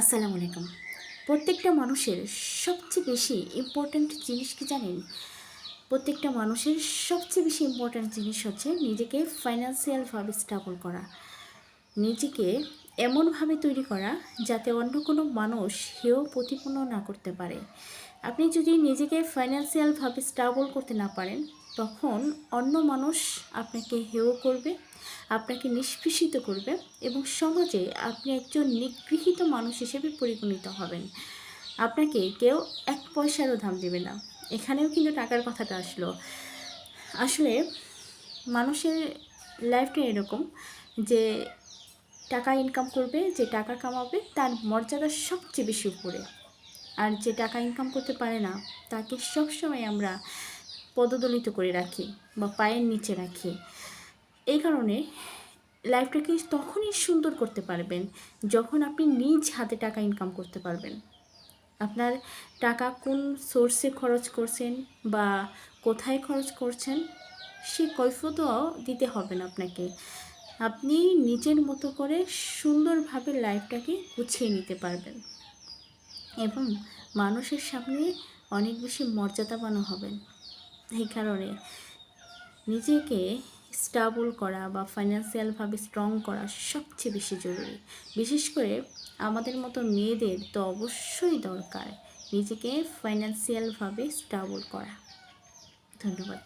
আসসালামু আলাইকুম। প্রত্যেকটা মানুষের সবচেয়ে বেশি ইম্পর্ট্যান্ট জিনিস কি জানেন? প্রত্যেকটা মানুষের সবচেয়ে বেশি ইম্পর্ট্যান্ট জিনিস হচ্ছে নিজেকে ফাইন্যান্সিয়ালভাবে স্টেবল করা। নিজেকে এমনভাবে তৈরি করা যাতে অন্য কোনো মানুষ হেয় প্রতিপন্ন না করতে পারে। আপনি যদি নিজেকে ফাইন্যান্সিয়ালভাবে স্টেবল করতে না পারেন, তখন অন্য মানুষ আপনাকে হেয় করবে, আপনাকে নিষ্পেষিত করবে এবং সমাজে আপনি একজন নিগৃহীত মানুষ হিসেবে পরিগণিত হবেন। আপনাকে কেউ এক পয়সারও দাম দেবে না। এখানেও কিন্তু টাকার কথাটা আসলো। আসলে মানুষের লাইফটা এরকম যে টাকা ইনকাম করবে, যে টাকা কামাবে তার মর্যাদা সবচেয়ে বেশি উপরে। আর যে টাকা ইনকাম করতে পারে না তাকে সবসময় আমরা পদদলিত করে রাখি বা পায়ের নিচে রাখি। এই কারণে লাইফটাকে তখনই সুন্দর করতে পারবেন যখন আপনি নিজ হাতে টাকা ইনকাম করতে পারবেন। আপনার টাকা কোন সোর্সে খরচ করছেন বা কোথায় খরচ করছেন সে কৈফিয়তও দিতে হবে না আপনাকে। আপনি নিজের মতো করে সুন্দরভাবে লাইফটাকে গুছিয়ে নিতে পারবেন এবং মানুষের সামনে অনেক বেশি মর্যাদাবানও হবেন। এই কারণে নিজেকে স্টেবল করা বা ফাইন্যান্সিয়ালভাবে স্ট্রং করা সবচেয়ে বেশি জরুরি। বিশেষ করে আমাদের মতো মেয়েদের তো অবশ্যই দরকার নিজেকে ফাইন্যান্সিয়ালভাবে স্টেবল করা। ধন্যবাদ।